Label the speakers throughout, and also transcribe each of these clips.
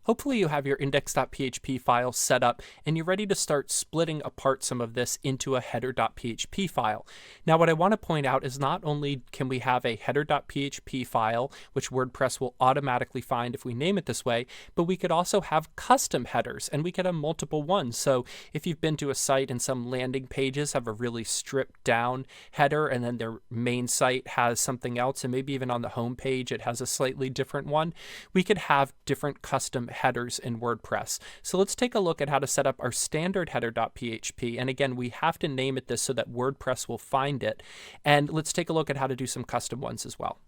Speaker 1: Hopefully you have your index.php file set up and you're ready to start splitting apart some of this into a header.php file. Now what I want to point out is not only can we have a header.php file, which WordPress will automatically find if we name it this way, but we could also have custom headers, and we could have multiple ones. So if you've been to a site and some landing pages have a really stripped down header and then their main site has something else, and maybe even on the home page it has a slightly different one, we could have different custom headers in WordPress. So let's take a look at how to set up our standard header.php. And again, we have to name it this so that WordPress will find it. And let's take a look at how to do some custom ones as well.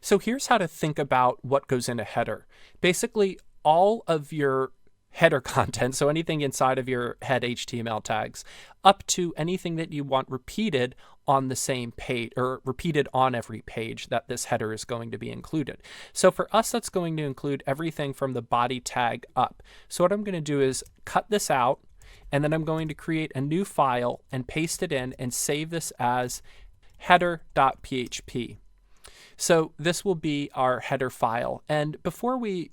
Speaker 1: So here's how to think about what goes in a header. Basically, all of your header content, so anything inside of your head HTML tags, up to anything that you want repeated on the same page or repeated on every page that this header is going to be included. So for us, that's going to include everything from the body tag up. So what I'm going to do is cut this out, and then I'm going to create a new file and paste it in and save this as header.php. So this will be our header file. And before we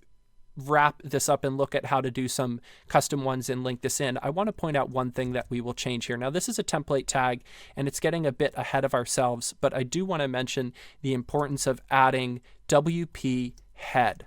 Speaker 1: wrap this up and look at how to do some custom ones and link this in, I want to point out one thing that we will change here. Now this is a template tag and it's getting a bit ahead of ourselves, but I do want to mention the importance of adding WP head.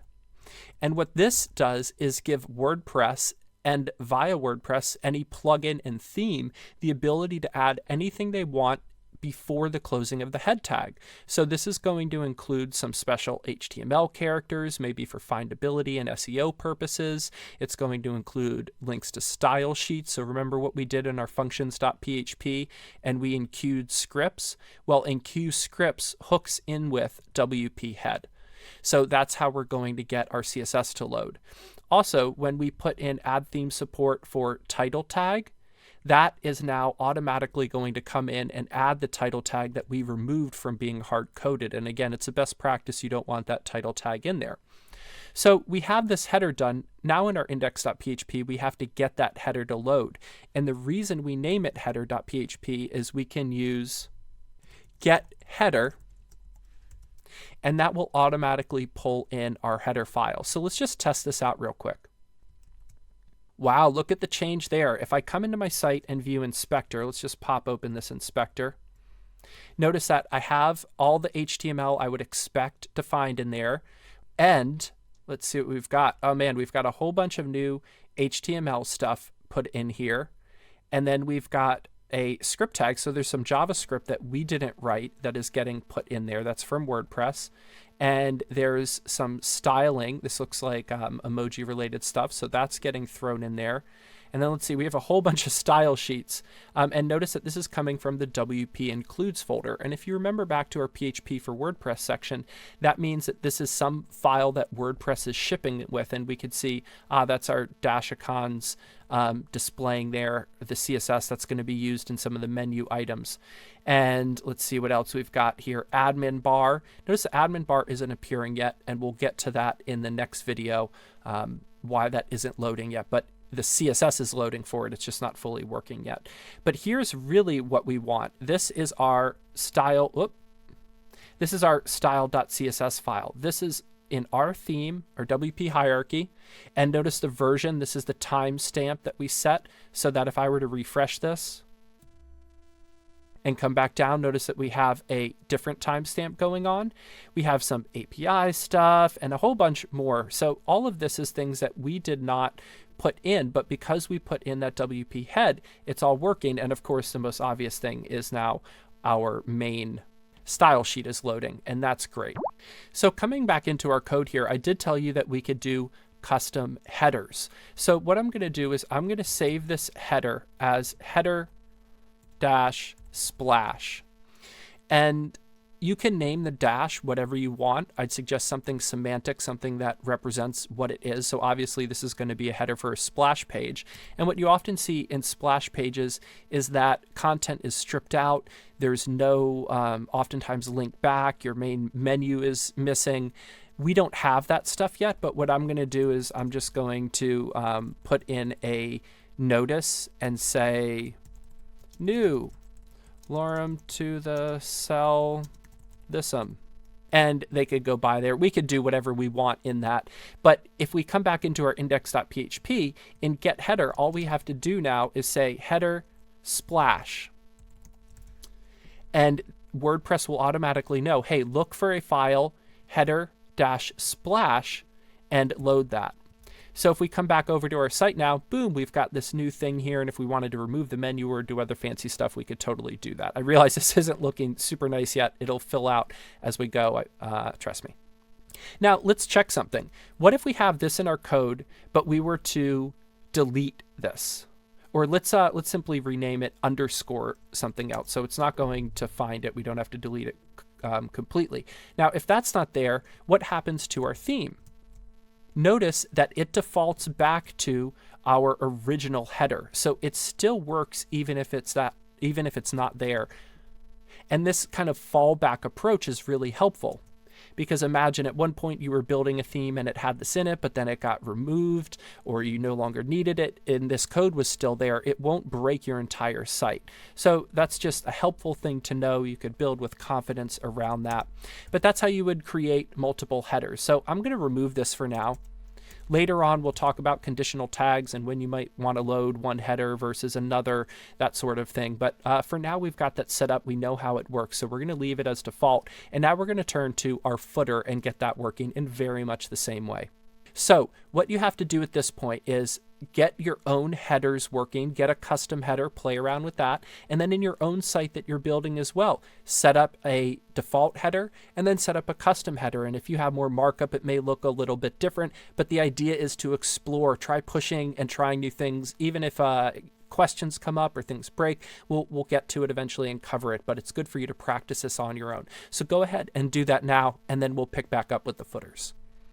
Speaker 1: And what this does is give WordPress, and via WordPress, any plugin and theme, the ability to add anything they want before the closing of the head tag. So this is going to include some special HTML characters, maybe for findability and SEO purposes. It's going to include links to style sheets. So remember what we did in our functions.php and we enqueued scripts? Well, enqueue scripts hooks in with WP head. So that's how we're going to get our CSS to load. Also, when we put in add theme support for title tag, that is now automatically going to come in and add the title tag that we removed from being hard-coded. And again, it's a best practice. You don't want that title tag in there. So we have this header done. Now in our index.php, we have to get that header to load. And the reason we name it header.php is we can use get header, and that will automatically pull in our header file. So let's just test this out real quick. Wow, look at the change there. If I come into my site and view inspector, let's just pop open this inspector. Notice that I have all the HTML I would expect to find in there. And let's see what we've got. Oh man, we've got a whole bunch of new HTML stuff put in here. And then we've got a script tag. So there's some JavaScript that we didn't write that is getting put in there. That's from WordPress. And there's some styling. This looks like emoji related stuff. So that's getting thrown in there. And then let's see, we have a whole bunch of style sheets. And notice that this is coming from the WP includes folder. And if you remember back to our PHP for WordPress section, that means that this is some file that WordPress is shipping it with. And we could see that's our dash icons displaying there, the CSS that's going to be used in some of the menu items. And let's see what else we've got here. Admin bar. Notice the admin bar isn't appearing yet, and we'll get to that in the next video, why that isn't loading yet. But the CSS is loading for it. It's just not fully working yet. But here's really what we want. This is our style. This is our style.css file. This is in our theme, our WP hierarchy. And notice the version. This is the timestamp that we set so that if I were to refresh this and come back down, notice that we have a different timestamp going on. We have some API stuff and a whole bunch more. So all of this is things that we did not put in, but because we put in that WP head, it's all working. And of course, the most obvious thing is now our main style sheet is loading, and that's great. So coming back into our code here, I did tell you that we could do custom headers. So what I'm going to do is I'm going to save this header as header-splash. And you can name the dash whatever you want. I'd suggest something semantic, something that represents what it is. So obviously this is going to be a header for a splash page. And what you often see in splash pages is that content is stripped out. There's no oftentimes link back. Your main menu is missing. We don't have that stuff yet, but what I'm going to do is I'm just going to put in a notice and say new lorem to the cell thisum. and they could go by there. We could do whatever we want in that. But if we come back into our index.php in get header, all we have to do now is say header splash. And WordPress will automatically know, hey, look for a file header-splash and load that. So if we come back over to our site now, boom, we've got this new thing here. And if we wanted to remove the menu or do other fancy stuff, we could totally do that. I realize this isn't looking super nice yet. It'll fill out as we go, trust me. Now let's check something. What if we have this in our code, but we were to delete this? Or let's simply rename it underscore something else. So it's not going to find it. We don't have to delete it completely. Now, if that's not there, what happens to our theme? Notice that it defaults back to our original header. So it still works even if it's not there. And this kind of fallback approach is really helpful. Because imagine at one point you were building a theme and it had this in it, but then it got removed or you no longer needed it and this code was still there. It won't break your entire site. So that's just a helpful thing to know. You could build with confidence around that. But that's how you would create multiple headers. So I'm going to remove this for now. Later on, we'll talk about conditional tags and when you might want to load one header versus another, that sort of thing. But for now, we've got that set up. We know how it works. So we're going to leave it as default. And now we're going to turn to our footer and get that working in very much the same way. So what you have to do at this point is get your own headers working, get a custom header, play around with that, and then in your own site that you're building as well, set up a default header and then set up a custom header. And if you have more markup, it may look a little bit different, but the idea is to explore, try pushing and trying new things. Even if questions come up or things break, we'll get to it eventually and cover it, but it's good for you to practice this on your own. So go ahead and do that now, and then we'll pick back up with the footers.